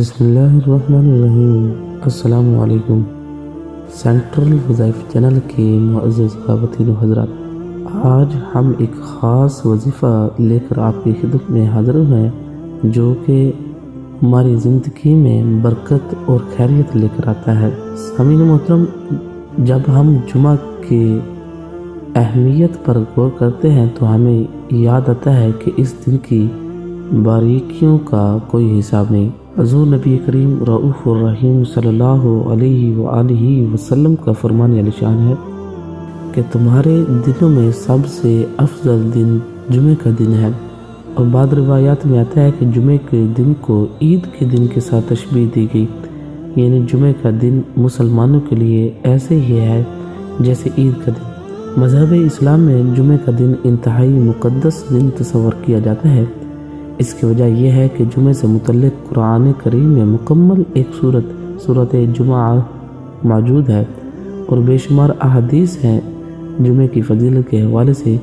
بسم اللہ الرحمن الرحیم۔ السلام علیکم۔ سینٹرل وظائف چینل کے معزز خواتین و حضرات، آج ہم ایک خاص وظیفہ لے کر آپ کی خدمت میں حاضر ہیں جو کہ ہماری زندگی میں برکت اور خیریت لے کر آتا ہے۔ سامعین محترم، جب ہم جمعہ کی اہمیت پر غور کرتے ہیں تو ہمیں یاد آتا ہے کہ اس دن کی باریکیوں کا کوئی حساب نہیں۔ حضور نبی کریم رؤوف الرحیم صلی اللہ علیہ وآلہ وسلم کا فرمان عالی شان ہے کہ تمہارے دنوں میں سب سے افضل دن جمعے کا دن ہے، اور بعض روایات میں آتا ہے کہ جمعے کے دن کو عید کے دن کے ساتھ تشبیہ دی گئی، یعنی جمعے کا دن مسلمانوں کے لیے ایسے ہی ہے جیسے عید کا دن۔ مذہب اسلام میں جمعے کا دن انتہائی مقدس دن تصور کیا جاتا ہے۔ اس کی وجہ یہ ہے کہ جمعے سے متعلق قرآن کریم میں مکمل ایک سورۃ جمعہ موجود ہے، اور بے شمار احادیث ہیں جمعے کی فضیلت کے حوالے سے۔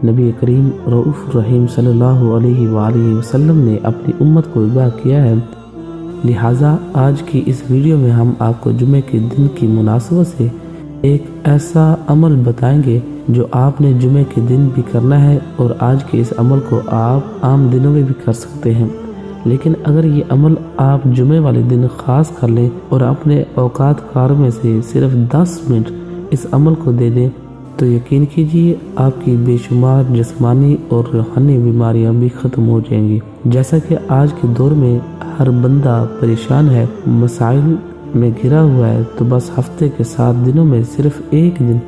نبی کریم رؤوف الرحیم صلی اللہ علیہ وآلہ وسلم نے اپنی امت کو آگاہ کیا ہے، لہٰذا آج کی اس ویڈیو میں ہم آپ کو جمعے کے دن کی مناسبت سے ایک ایسا عمل بتائیں گے جو آپ نے جمعے کے دن بھی کرنا ہے، اور آج کے اس عمل کو آپ عام دنوں میں بھی کر سکتے ہیں، لیکن اگر یہ عمل آپ جمعے والے دن خاص کر لیں اور اپنے اوقات کار میں سے صرف 10 منٹ اس عمل کو دے دیں تو یقین کیجیے آپ کی بے شمار جسمانی اور روحانی بیماریاں بھی ختم ہو جائیں گی۔ جیسا کہ آج کے دور میں ہر بندہ پریشان ہے، مسائل میں گھرا ہوا ہے، تو بس ہفتے کے 7 دنوں میں صرف ایک دن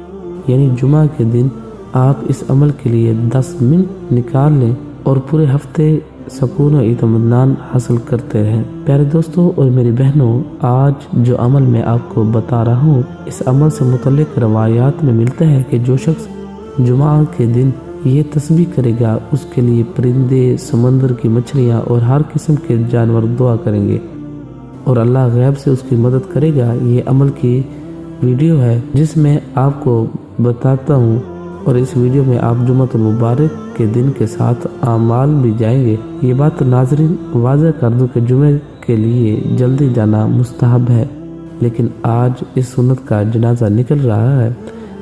یعنی جمعہ کے دن آپ اس عمل کے لیے 10 منٹ نکال لیں اور پورے ہفتے سکون و اطمینان حاصل کرتے رہیں۔ پیارے دوستوں اور میری بہنوں، آج جو عمل میں آپ کو بتا رہا ہوں، اس عمل سے متعلق روایات میں ملتا ہے کہ جو شخص جمعہ کے دن یہ تسبیح کرے گا اس کے لیے پرندے، سمندر کی مچھلیاں اور ہر قسم کے جانور دعا کریں گے، اور اللہ غیب سے اس کی مدد کرے گا۔ یہ عمل کی ویڈیو ہے جس میں آپ کو بتاتا ہوں، اور اس ویڈیو میں آپ جمعہ المبارک کے دن کے ساتھ اعمال بھی جائیں گے۔ یہ بات ناظرین واضح کر دوں کہ جمعے کے لیے جلدی جانا مستحب ہے، لیکن آج اس سنت کا جنازہ نکل رہا ہے۔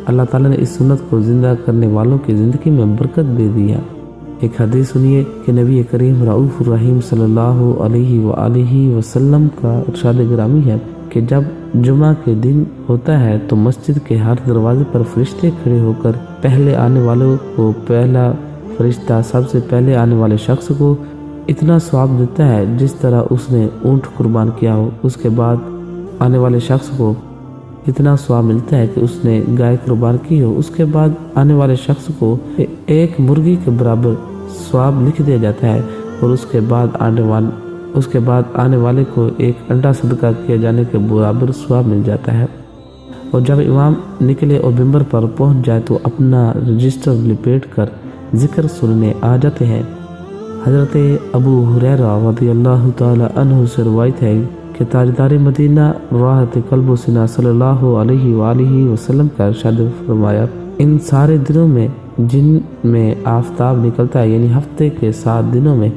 اللہ تعالیٰ نے اس سنت کو زندہ کرنے والوں کی زندگی میں برکت دے دی ہے۔ ایک حدیث سنیے کہ نبی کریم رؤوف الرحیم صلی اللہ علیہ وآلہ وسلم کا ارشاد گرامی ہے کہ جب جمعہ کے دن ہوتا ہے تو مسجد کے ہر دروازے پر فرشتے کھڑے ہو کر پہلے آنے والوں کو پہلا فرشتہ سب سے پہلے آنے والے شخص کو اتنا ثواب دیتا ہے جس طرح اس نے اونٹ قربان کیا ہو، اس کے بعد آنے والے شخص کو اتنا ثواب ملتا ہے کہ اس نے گائے قربان کی ہو، اس کے بعد آنے والے شخص کو ایک مرغی کے برابر ثواب لکھ دیا جاتا ہے، اور اس کے بعد آنے والے کو ایک انڈا صدقہ کیے جانے کے برابر ثواب مل جاتا ہے۔ اور جب امام نکلے اور ممبر پر پہنچ جائے تو اپنا رجسٹر لپیٹ کر ذکر سننے آ جاتے ہیں۔ حضرت ابو ہریرہ رضی اللہ تعالی عنہ سے روایت ہے کہ تاجدار مدینہ راحت قلب و سینہ صلی اللہ علیہ وآلہ وسلم کا ارشاد فرمایا، ان سارے دنوں میں جن میں آفتاب نکلتا ہے، یعنی ہفتے کے 7 دنوں میں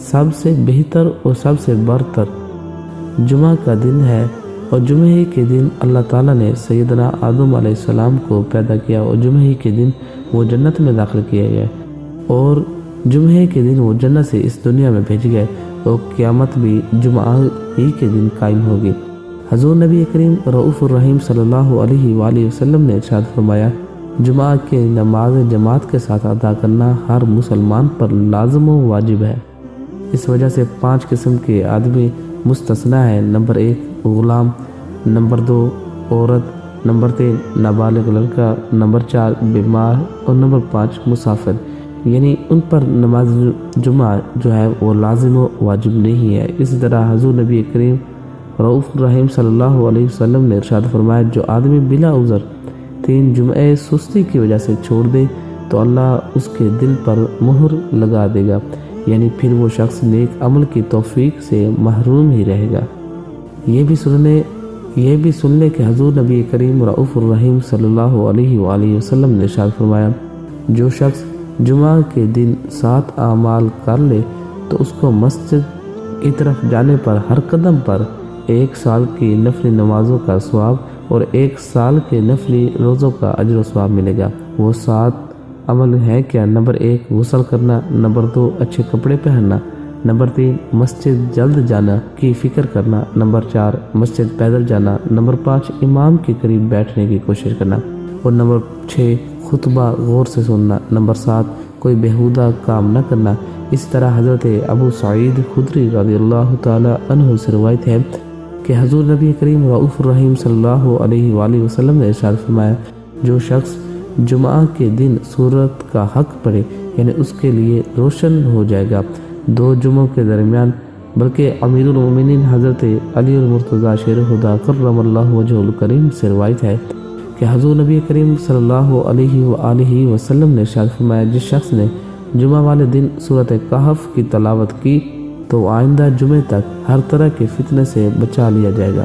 سب سے بہتر اور سب سے برتر جمعہ کا دن ہے، اور جمعہ ہی کے دن اللہ تعالیٰ نے سیدنا آدم علیہ السلام کو پیدا کیا، اور جمعہ ہی کے دن وہ جنت میں داخل کیا گیا، اور جمعہ ہی کے دن وہ جنت سے اس دنیا میں بھیج گئے، اور قیامت بھی جمعہ ہی کے دن قائم ہوگی۔ حضور نبی کریم رؤوف الرحیم صلی اللہ علیہ وآلہ وسلم نے ارشاد فرمایا، جمعہ کی نماز جماعت کے ساتھ ادا کرنا ہر مسلمان پر لازم و واجب ہے۔ اس وجہ سے 5 قسم کے آدمی مستثنیٰ ہیں۔ نمبر 1 غلام، نمبر 2 عورت، نمبر 3 نابالغ لڑکا، نمبر 4 بیمار، اور نمبر 5 مسافر، یعنی ان پر نماز جمعہ جو ہے وہ لازم و واجب نہیں ہے۔ اسی طرح حضور نبی کریم رؤوف الرحیم صلی اللہ علیہ وسلم نے ارشاد فرمایا، جو آدمی بلا عذر 3 جمعے سستی کی وجہ سے چھوڑ دے تو اللہ اس کے دل پر مہر لگا دے گا، یعنی پھر وہ شخص نیک عمل کی توفیق سے محروم ہی رہے گا۔ یہ بھی سن لے کہ حضور نبی کریم رؤوف الرحیم صلی اللہ علیہ وآلہ وسلم نے ارشاد فرمایا، جو شخص جمعہ کے دن 7 اعمال کر لے تو اس کو مسجد کی طرف جانے پر ہر قدم پر 1 سال کی نفلی نمازوں کا ثواب اور 1 سال کے نفلی روزوں کا اجر و ثواب ملے گا۔ وہ 7 عمل ہے کیا؟ نمبر 1 غسل کرنا، نمبر 2 اچھے کپڑے پہننا، نمبر 3 مسجد جلد جانا کی فکر کرنا، نمبر 4 مسجد پیدل جانا، نمبر 5 امام کے قریب بیٹھنے کی کوشش کرنا، اور نمبر 6 خطبہ غور سے سننا، نمبر 7 کوئی بیہودہ کام نہ کرنا۔ اس طرح حضرت ابو سعید خدری رضی اللہ تعالی عنہ سے روایت ہے کہ حضور نبی کریم رؤوف الرحیم صلی اللہ علیہ وآلہ وسلم نے ارشاد فرمایا، جو شخص جمعہ کے دن سورت کا حق پڑھے یعنی اس کے لیے روشن ہو جائے گا 2 جمعوں کے درمیان۔ بلکہ امیر المومنین حضرت علی المرتضیٰ شیر خدا کرم اللہ وجہ الکریم سے روایت ہے کہ حضور نبی کریم صلی اللہ علیہ وآلہ وسلم نے ارشاد فرمایا، جس شخص نے جمعہ والے دن سورۃ کہف کی تلاوت کی تو آئندہ جمعے تک ہر طرح کے فتنے سے بچا لیا جائے گا،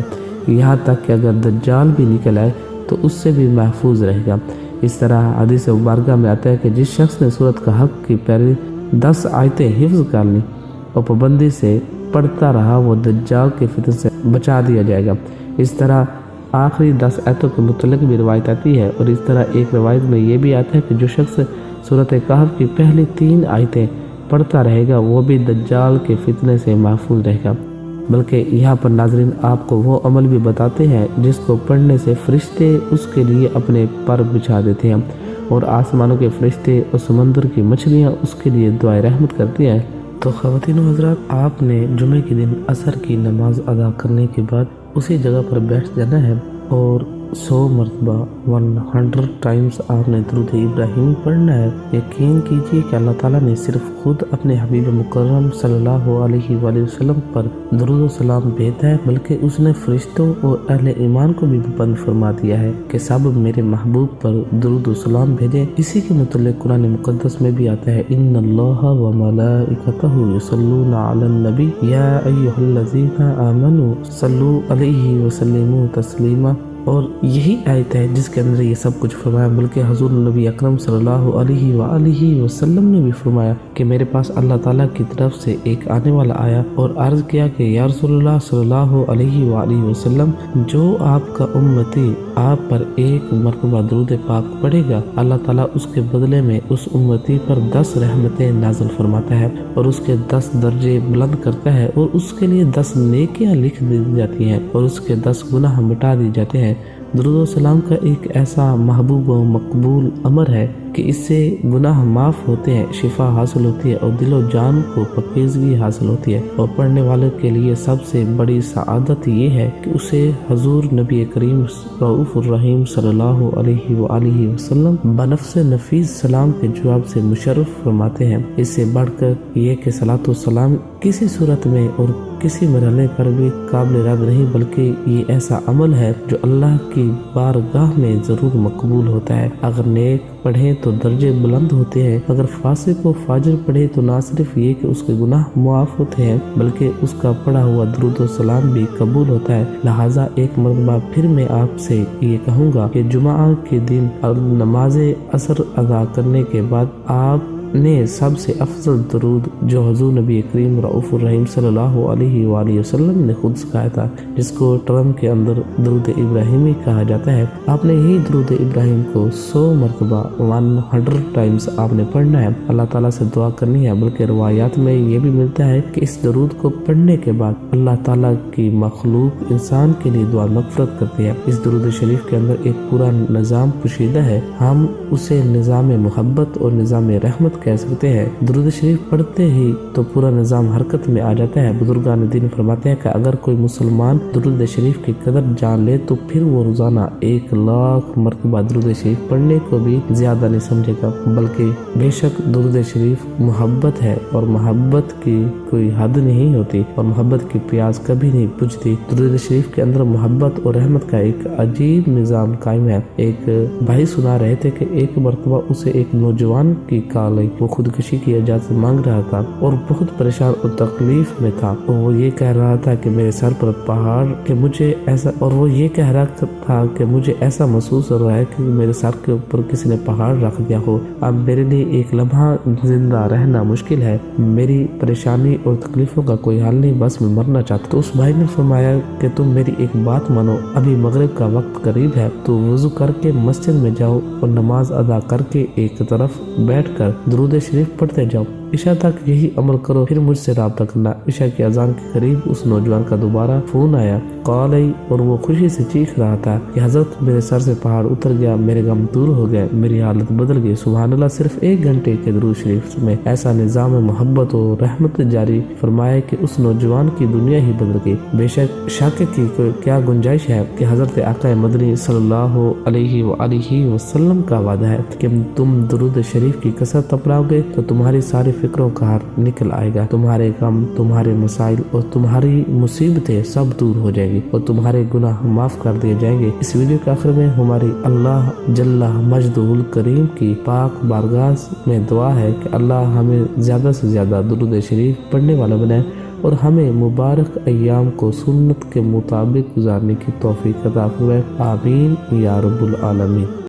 یہاں تک کہ اگر دجال بھی نکل آئے تو اس سے بھی محفوظ رہے گا۔ اس طرح حدیث مبارکہ میں آتا ہے کہ جس شخص نے سورۃ کہف کی پہلی 10 آیتیں حفظ کر لیں اور پابندی سے پڑھتا رہا وہ دجال کے فتنے سے بچا دیا جائے گا۔ اس طرح آخری 10 آیتوں کے متعلق بھی روایت آتی ہے، اور اس طرح ایک روایت میں یہ بھی آتا ہے کہ جو شخص سورۃ کہف کی پہلی 3 آیتیں پڑھتا رہے گا وہ بھی دجال کے فتنے سے محفوظ رہے گا۔ بلکہ یہاں پر ناظرین آپ کو وہ عمل بھی بتاتے ہیں جس کو پڑھنے سے فرشتے اس کے لیے اپنے پر بچھا دیتے ہیں، اور آسمانوں کے فرشتے اور سمندر کی مچھلیاں اس کے لیے دعائے رحمت کرتی ہیں۔ تو خواتین و حضرات، آپ نے جمعے کے دن عصر کی نماز ادا کرنے کے بعد اسی جگہ پر بیٹھ جانا ہے اور 100 مرتبہ 100 ٹائمز آپ نے درود ابراہیمی پڑھنا ہے۔ یقین کیجیے کہ اللہ تعالیٰ نے صرف خود اپنے حبیب مکرم صلی اللہ علیہ وآلہ وسلم پر درود و سلام بھیجا ہے، بلکہ اس نے فرشتوں اور اہل ایمان کو بھی پابند فرما دیا ہے کہ سب میرے محبوب پر درود و سلام بھیجیں۔ اسی کے متعلق قرآن مقدس میں بھی آتا ہے، ان اللہ و ملائکتہ یصلون علی النبی یا ایھا الذین آمنوا صلوا علیہ وسلموا تسلیما، اور یہی آیت ہے جس کے اندر یہ سب کچھ فرمایا۔ بلکہ حضور نبی اکرم صلی اللہ علیہ وآلہ وسلم نے بھی فرمایا کہ میرے پاس اللہ تعالیٰ کی طرف سے ایک آنے والا آیا اور عرض کیا کہ یا رسول اللہ صلی اللہ علیہ وآلہ وسلم، جو آپ کا امتی آپ پر 1 مرتبہ درود پاک پڑھے گا، اللہ تعالیٰ اس کے بدلے میں اس امتی پر 10 رحمتیں نازل فرماتا ہے اور اس کے 10 درجے بلند کرتا ہے، اور اس کے لیے 10 نیکیاں لکھ دی جاتی ہیں اور اس کے 10 گناہ مٹا دی جاتے ہیں۔ درود و سلام کا ایک ایسا محبوب و مقبول امر ہے کہ اس سے گناہ معاف ہوتے ہیں، شفا حاصل ہوتی ہے اور دل و جان کو پاکیزگی حاصل ہوتی ہے، اور پڑھنے والے کے لیے سب سے بڑی سعادت یہ ہے کہ اسے حضور نبی کریم رؤوف الرحیم صلی اللہ علیہ وآلہ وسلم بنفس نفیس سلام کے جواب سے مشرف فرماتے ہیں۔ اس سے بڑھ کر یہ کہ صلاۃ و سلام کسی صورت میں اور کسی مرحلے پر بھی قابل رد نہیں، بلکہ یہ ایسا عمل ہے جو اللہ کی بارگاہ میں ضرور مقبول ہوتا ہے۔ اگر نیک پڑھے تو درجے بلند ہوتے ہیں، اگر فاسق و فاجر پڑھے تو نہ صرف یہ کہ اس کے گناہ معاف ہوتے ہیں بلکہ اس کا پڑھا ہوا درود و سلام بھی قبول ہوتا ہے۔ لہٰذا ایک مرتبہ پھر میں آپ سے یہ کہوں گا کہ جمعہ کے دن نماز عصر ادا کرنے کے بعد آپ نے سب سے افضل درود جو حضور نبی کریم رؤوف الرحیم صلی اللہ علیہ وآلہ وسلم نے خود سکھایا تھا، جس کو ٹرم کے اندر درود ابراہیمی کہا جاتا ہے، آپ نے یہی درود ابراہیم کو 100 مرتبہ 100 ٹائمز آپ نے پڑھنا ہے، اللہ تعالیٰ سے دعا کرنی ہے۔ بلکہ روایات میں یہ بھی ملتا ہے کہ اس درود کو پڑھنے کے بعد اللہ تعالیٰ کی مخلوق انسان کے لیے دعا مغفرت کرتی ہے۔ اس درود شریف کے اندر ایک پورا نظام پوشیدہ ہے، ہم اسے نظام محبت اور نظام رحمت کہہ سکتے ہیں۔ درود شریف پڑھتے ہی تو پورا نظام حرکت میں آ جاتا ہے۔ بزرگان دین فرماتے ہیں کہ اگر کوئی مسلمان درود شریف کی قدر جان لے تو پھر وہ روزانہ 1,00,000 مرتبہ درود شریف پڑھنے کو بھی زیادہ نہیں سمجھے گا، بلکہ بے شک درود شریف محبت ہے اور محبت کی کوئی حد نہیں ہوتی اور محبت کی پیاس کبھی نہیں بجھتی۔ درود شریف کے اندر محبت اور رحمت کا ایک عجیب نظام قائم ہے۔ ایک بھائی سنا رہے تھے کہ ایک مرتبہ اسے ایک نوجوان کی کال آئی، وہ خودکشی کی اجازت مانگ رہا تھا اور بہت پریشان اور تکلیف میں تھا۔ وہ یہ کہہ رہا تھا کہ میرے سر پر پہاڑ کہ مجھے ایسا محسوس ہو رہا ہے کہ میرے سر کے اوپر کسی نے پہاڑ رکھ دیا ہو۔ اب میرے لیے ایک لمحہ زندہ رہنا مشکل ہے، میری پریشانی اور تکلیفوں کا کوئی حل نہیں، بس میں مرنا چاہتا۔ تو اس بھائی نے فرمایا کہ تم میری ایک بات مانو، ابھی مغرب کا وقت قریب ہے، تو وضو کر کے مسجد میں جاؤ اور نماز ادا کر کے ایک طرف بیٹھ کر درود شریف پڑھتے جاؤ، عشاء تک یہی عمل کرو، پھر مجھ سے رابطہ کرنا۔ عشاء کی اذان کے قریب اس نوجوان کا دوبارہ فون آیا، کال آئی اور وہ خوشی سے چیخ رہا تھا کہ حضرت میرے سر سے پہاڑ اتر گیا، میرے غم دور ہو گئے، میری حالت بدل گئی۔ سبحان اللہ، صرف 1 گھنٹے کے درود شریف میں ایسا نظام محبت و رحمت جاری فرمایا کہ اس نوجوان کی دنیا ہی بدل گئی۔ بے شک کی کیا گنجائش ہے کہ حضرت آقا مدنی صلی اللہ علیہ وآلہ وسلم کا وعدہ ہے کہ تم درود شریف کی کثرت اپناؤ گے تو تمہاری ساری فکروں کا حل نکل آئے گا، تمہارے غم، تمہارے مسائل اور تمہاری مصیبتیں سب دور ہو جائیں گی اور تمہارے گناہ معاف کر دیے جائیں گے۔ اس ویڈیو کے آخر میں ہماری اللہ جل مجدہ الکریم کی پاک بارگاہ میں دعا ہے کہ اللہ ہمیں زیادہ سے زیادہ درود شریف پڑھنے والا بنائے اور ہمیں مبارک ایام کو سنت کے مطابق گزارنے کی توفیق عطا فرمائے۔ آمین یا رب العالمین۔